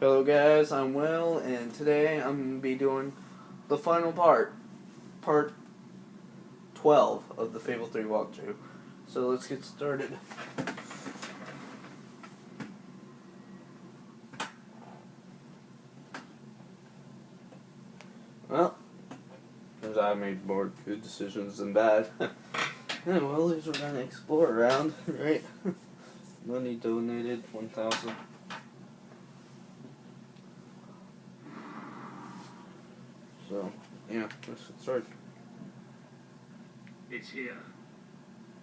Hello guys, I'm Will, and today I'm going to be doing the final part 12 of the Fable 3 walkthrough. So let's get started. Well, because I made more good decisions than bad. Yeah, well, these we're going to explore around, right? Money donated, 1,000. So, yeah, let's get started. It's here.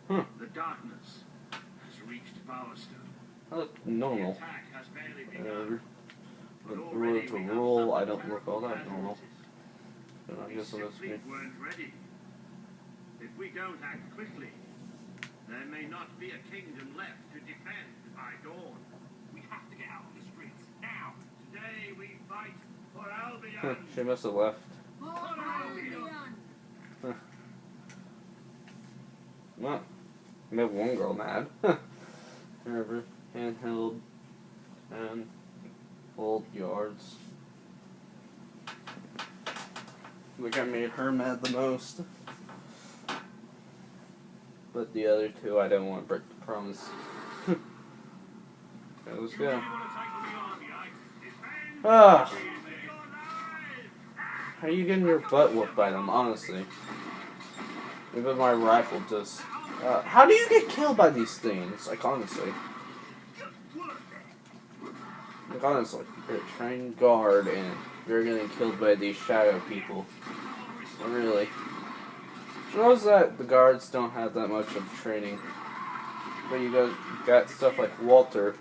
Huh. The darkness has reached Powerstone. I look normal. The attack has barely begun. But But rule already to we have rule, I suffered don't look all that normal. casualties. I We guess that's simply me. weren't ready. If we don't act quickly, there may not be a kingdom left to defend by dawn. We have to get out on the streets now. Today we fight for Albion. She must have left. For Albion. Well, made one girl mad. Whatever. Handheld and old yards. Like I made her mad the most. But the other two, I don't want to break the promise. Okay, let's go. Ah! How are you getting your butt whooped by them, honestly? Even my rifle just... how do you get killed by these things? Like, honestly. Like, honestly. You're a trained guard and you're getting killed by these shadow people. Really. Shows that the guards don't have that much of training. But you got stuff like Walter.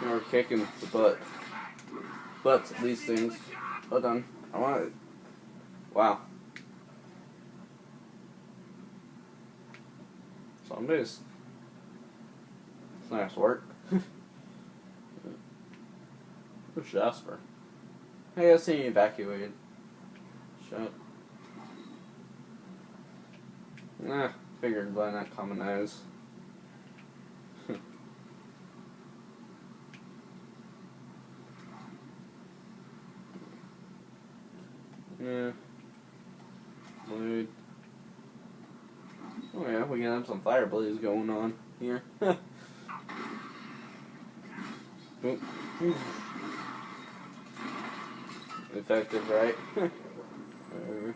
You're kicking the butt. Butts of these things. Hold on. I want it. Wow. Somebody's... It's nice work. Where's Jasper? Hey, I see you evacuated. Shut. Nah, figured by not common eyes. Yeah. Blade. Oh yeah, we can have some fire blaze going on here. Effective, right? Whatever.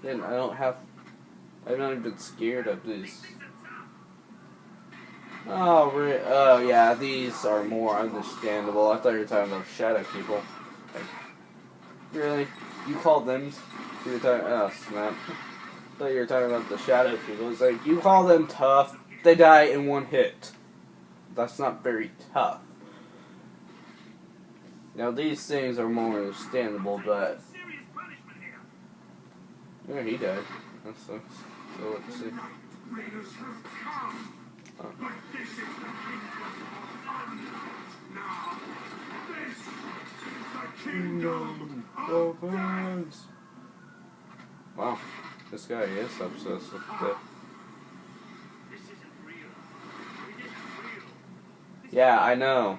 Then I've not been scared of these. Oh yeah, these are more understandable. I thought you were talking about shadow people. Like, really? You called them? You were talking? Oh snap! I thought you were talking about the shadow people. It's like you call them tough. They die in one hit. That's not very tough. Now these things are more understandable, but yeah, he died. That sucks. So let's see. Kingdom opens. Wow, this guy is obsessed with the. Yeah, I know.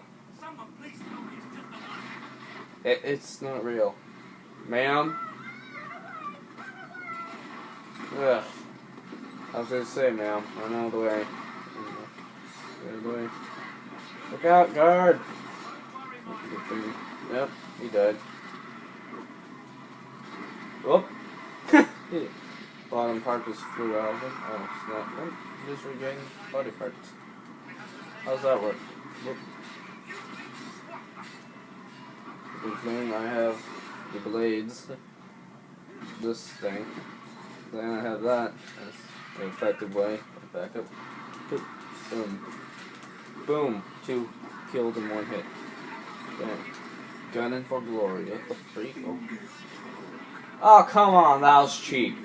It's not real, ma'am. Ugh. I was gonna say, ma'am. I know the way. Look out, guard! Yep, he died. Whoop! Bottom part just flew out of him. Oh, snap. Nope. Just regained body parts. How's that work? Whoop. Good thing I have the blades. This thing. Then I have that. That's an effective way. Back up. Boom. Boom. 2 killed in 1 hit. Bam. Gunning for glory. What the freak? Oh, come on. That was cheap.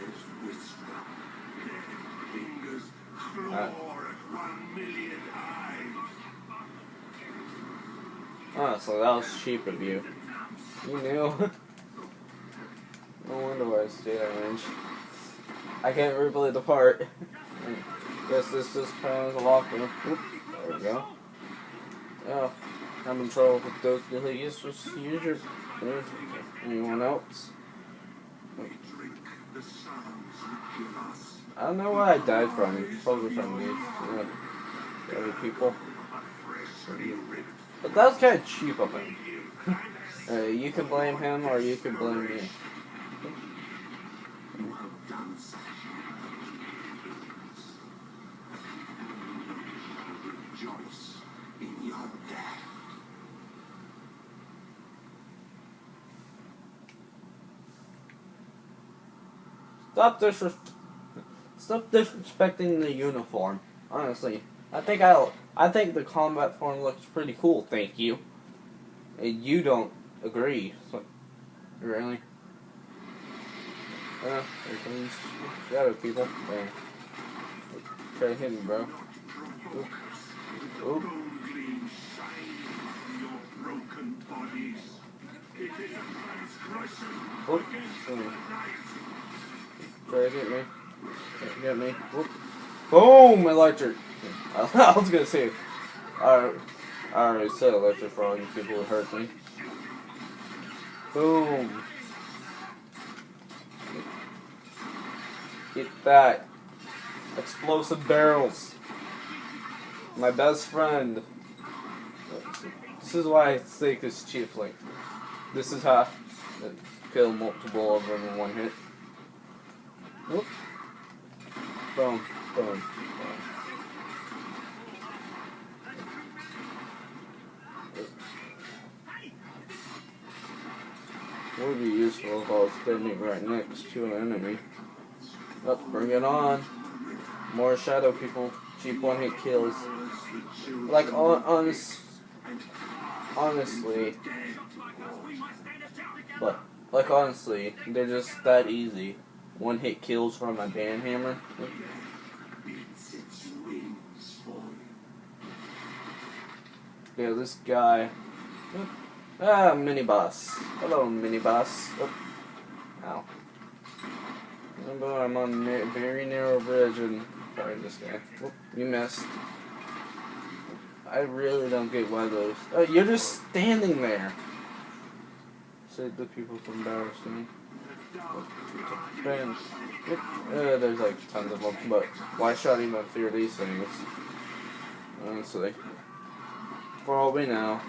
Oh, so that was cheap of you. You knew. No wonder why I stayed at range. I can't replay the part. Guess this just kind of a walkthrough. There we go. Oh. having trouble with those deletes. Just use your. Anyone else? I don't know where I died from. Probably from these other people. But that was kind of cheap of him. You can blame him or you can blame me. Stop disrespecting the uniform. Honestly, I think the combat form looks pretty cool. Thank you. And you don't agree. So, really? There comes shadow people. Dang. Try to hit me, bro. Oop. Oop. Oop. Try to get me. Get me. Whoop. Boom! Electric. I was gonna say, I already said electric for all you people who hurt me. Boom. Get that. Explosive barrels. My best friend. This is why I think this chiefly. This is how I kill multiple of them in one hit. Whoop. Boom, boom, boom. Would be useful if I was standing right next to an enemy. Oh, bring it on. More shadow people. Cheap one-hit kills. Like, honestly. But, like, honestly, they're just that easy. One-hit kills from a band hammer. Yeah, this guy. Mini boss. Hello, mini boss. Oh. Ow. Remember, I'm on a very narrow bridge and fired this guy. Whoop, you missed. I really don't get why those. Oh, you're just standing there. Save the people from embarrassing. Bam. There's like tons of them, but why should I even fear these things? Honestly. For all we know.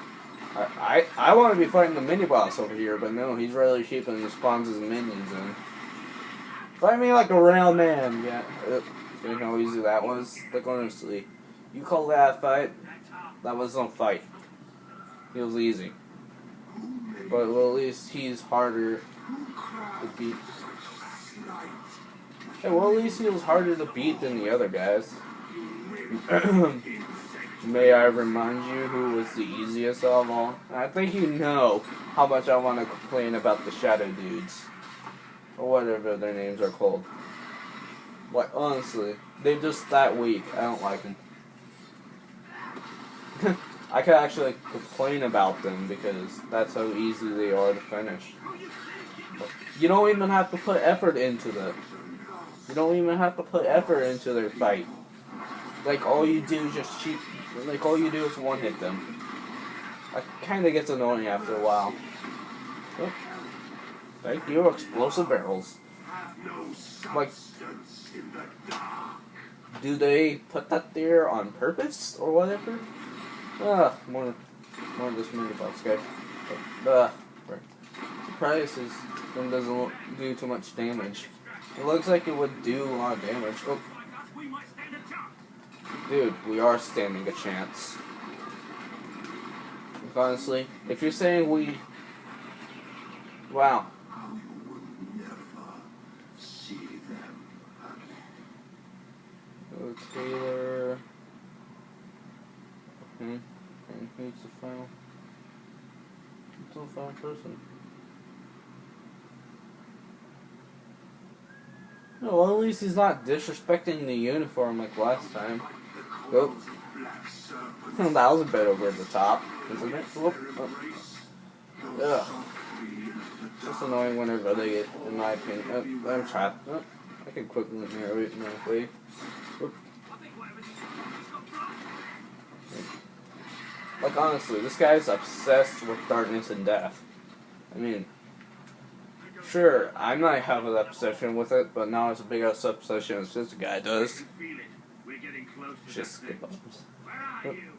I want to be fighting the mini-boss over here, but no, he's really cheap and he spawns his minions in. Fight me like a real man, yeah. You know how easy that was? Like, honestly, you call that a fight? That was no fight. It was easy. But, well, at least he's harder to beat. Hey, well, at least he was harder to beat than the other guys. May I remind you who was the easiest of all? I think you know how much I want to complain about the Shadow Dudes. Or whatever their names are called. Like, honestly, they're just that weak. I don't like them. I could actually complain about them because that's how easy they are to finish. You don't even have to put effort into them. You don't even have to put effort into their fight. Like, all you do is just cheat. Like, all you do is one-hit them. It kind of gets annoying after a while. Oh. Thank you, explosive barrels. Like, do they put that there on purpose or whatever? More of this mini-boss guy. Surprise is then doesn't do too much damage. It looks like it would do a lot of damage. Oh. Dude, we are standing a chance. Honestly, if you're saying we... Wow. Oh, Taylor... And who's the final? Who's the final person? No, well, at least he's not disrespecting the uniform like last time. Whoop. That was a bit over the top, isn't it? Whoop. Oh. Ugh. It's annoying whenever they get, in my opinion. Oh, I'm trapped. Oh, I can quickly narrow it in my way. Whoop. Like, honestly, this guy's obsessed with darkness and death. I mean, sure, I might have an obsession with it, but not as big a obsession as this guy does. Feel it. We're getting close to Just that thing. kebabs. Where are you?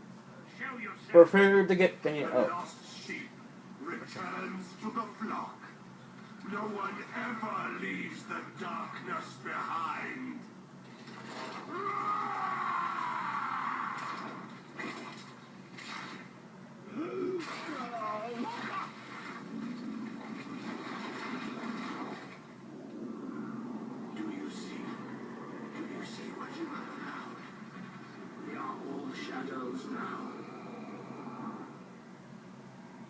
Show yourself. Prepare to get banned. The Oh. lost sheep returns to the flock. No one ever leaves the darkness behind. Do you see? Do you see what you have allowed? We are all shadows now.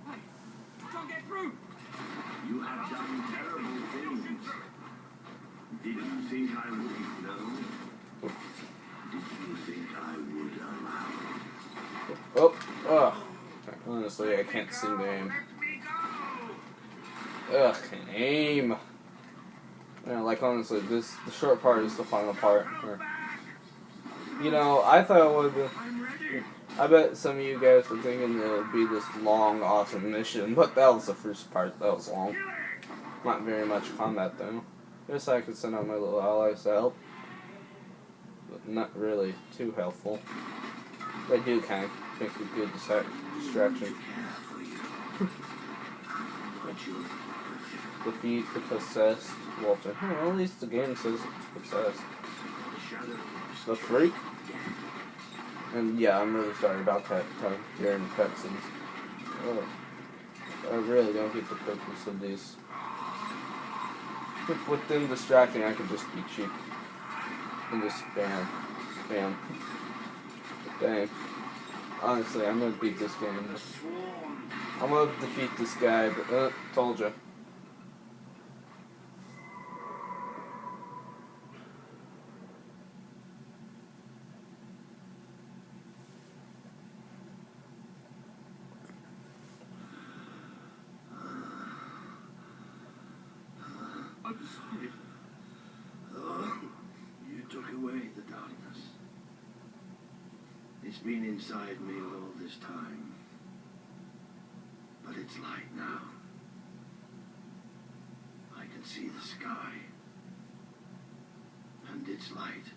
Hey, I can't get through. You have done terrible things. Did you think I wouldn't know? Did you think I would allow? Oh. Ugh. Honestly, I can't seem to aim. Let me go. Ugh, can't aim. Yeah, like, honestly, the short part is the final part. Where, you know, I thought it would be. I'm ready. I bet some of you guys were thinking it would be this long, awesome mission, but that was the first part. That was long. Not very much combat, though. Guess I could send out my little allies to help. But not really too helpful. They do kind of make a good distraction. Defeat the possessed Walter. Well, at least the game says it's possessed. The freak? And yeah, I'm really sorry about that during the cutscenes. Oh, I really don't get the purpose of these. With them distracting, I could just be cheap. And just spam. Spam. Dang. Honestly, I'm gonna beat this game. I'm gonna defeat this guy, but told ya. I'm sorry. You took away the darkness. It's been inside me all this time. But it's light now. I can see the sky. And it's light.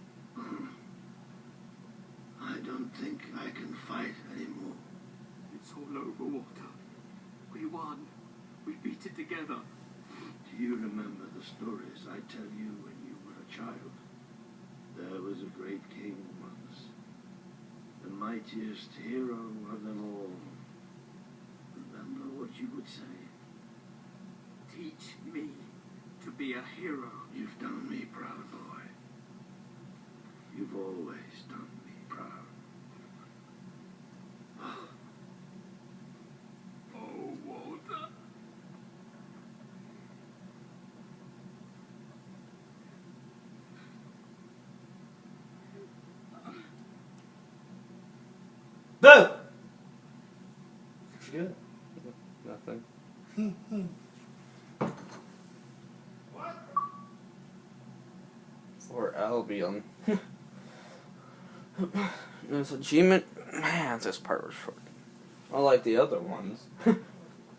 I don't think I can fight anymore. It's all over, Walter. We won. We beat it together. Do you remember the stories I tell you when you were a child? There was a great king once, the mightiest hero of them all. Remember what you would say? Teach me to be a hero. You've done me proud, boy. You've always done me proud. Oh, Walter. No! What'd you get? Nothing. Or Albion. This achievement, man, this part was short. Unlike the other ones.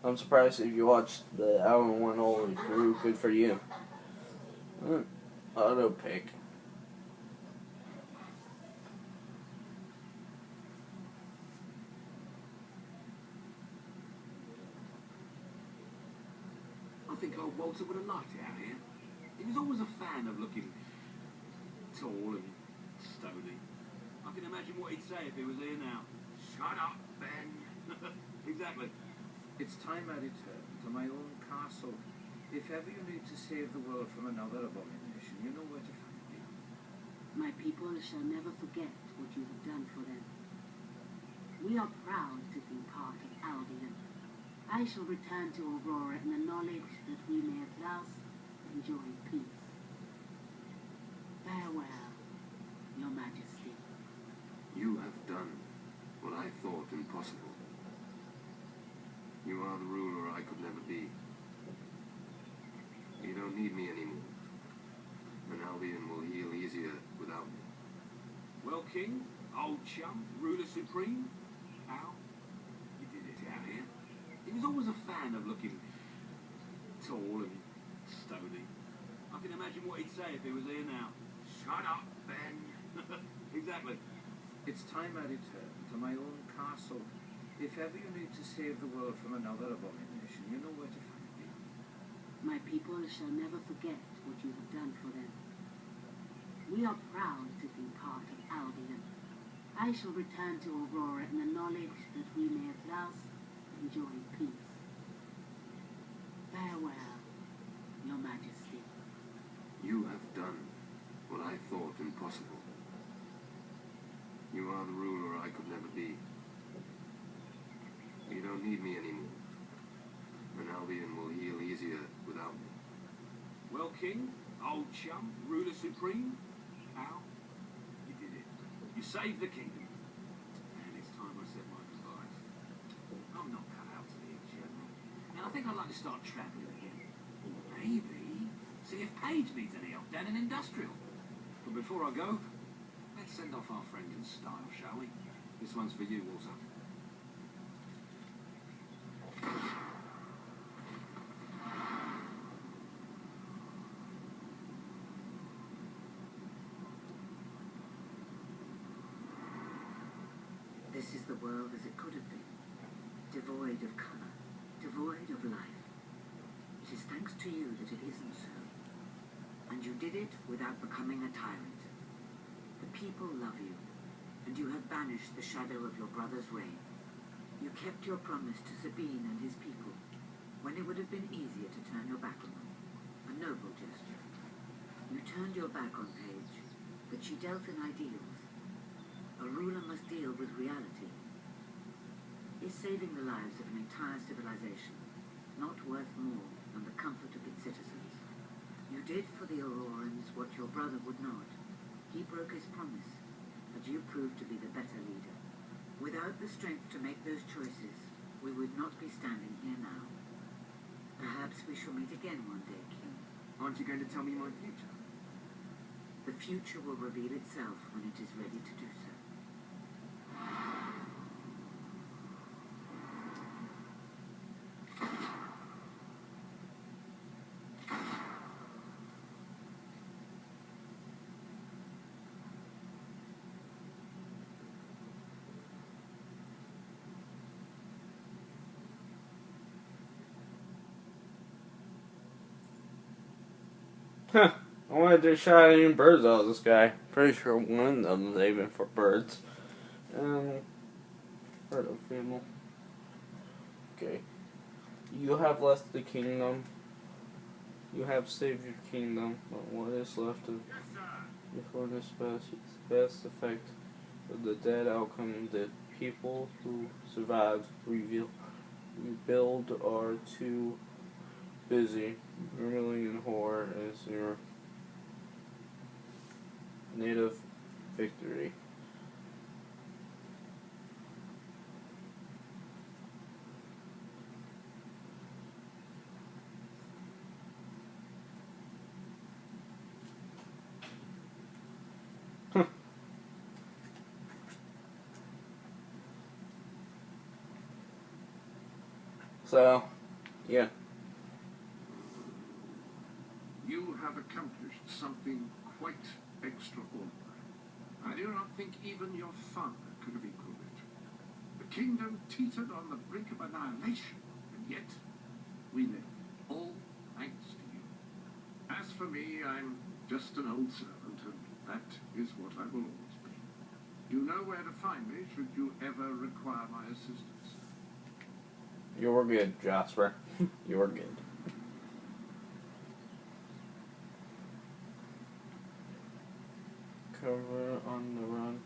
I'm surprised if you watched the hour one all the way through. Good for you. Auto pick. I think old Walter would have liked it out here. He was always a fan of looking tall and stony. I can imagine what he'd say if he was here now. Shut up, Ben. Exactly. It's time I return to my own castle. If ever you need to save the world from another abomination, you know where to find me. My people shall never forget what you have done for them. We are proud to be part of Albion. I shall return to Aurora in the knowledge that we may at last enjoy peace. Farewell, Your Majesty. You have done what I thought impossible. You are the ruler I could never be. You don't need me anymore. And Albion will heal easier without me. Well, King, old chum, ruler supreme, how a fan of looking tall and stony. I can imagine what he'd say if he was here now. Shut up, Ben. Exactly. It's time I return to my own castle. If ever you need to save the world from another abomination, you know where to find me. My people shall never forget what you have done for them. We are proud to be part of Albion. I shall return to Aurora in the knowledge that we may at last enjoy peace. Farewell, Your Majesty. You have done what I thought impossible. You are the ruler I could never be. You don't need me anymore. And Albion will heal easier without me. Well, King, old chum, ruler supreme, how? You did it. You saved the kingdom. And it's time I said my goodbyes. I'm not cut out to be a general. And I think I'd like to start travelling again. Maybe see if Paige needs any help down in Industrial. But before I go, let's send off our friend in style, shall we? This one's for you, Walter. This is the world as it could have been, devoid of colour, devoid of life. It is thanks to you that it isn't so. And you did it without becoming a tyrant. The people love you, and you have banished the shadow of your brother's reign. You kept your promise to Sabine and his people, when it would have been easier to turn your back on them. A noble gesture. You turned your back on Paige, but she dealt in ideals. A ruler must deal with reality. Is saving the lives of an entire civilization not worth more than the comfort of its citizens? You did for the Aurorans what your brother would not. He broke his promise, but you proved to be the better leader. Without the strength to make those choices, we would not be standing here now. Perhaps we shall meet again one day, King. Aren't you going to tell me my future? The future will reveal itself when it is ready to do so. Huh. I wanted to shot any birds out of this guy. Pretty sure one of them is aiming for birds. Heard of Fable. Okay. You have left the kingdom. You have saved your kingdom. But what is left of Yes, sir. before this best effect of the dead outcome that people who survived rebuild are too busy reveling in horror as your native victory. So, yeah. You have accomplished something quite extraordinary. I do not think even your father could have equaled it. The kingdom teetered on the brink of annihilation, and yet we live, all thanks to you. As for me, I'm just an old servant, and that is what I will always be. You know where to find me should you ever require my assistance. You were good, Jasper. You were good. Cover on the run.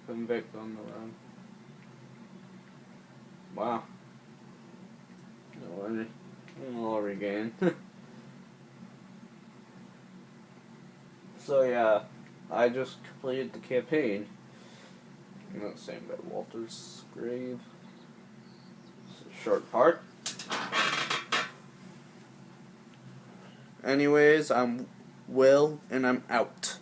Convict on the run. Wow. I'll regain. So yeah, I just completed the campaign. I'm not saying by Walter's grave. It's a short part. Anyways, I'm Will, and I'm out.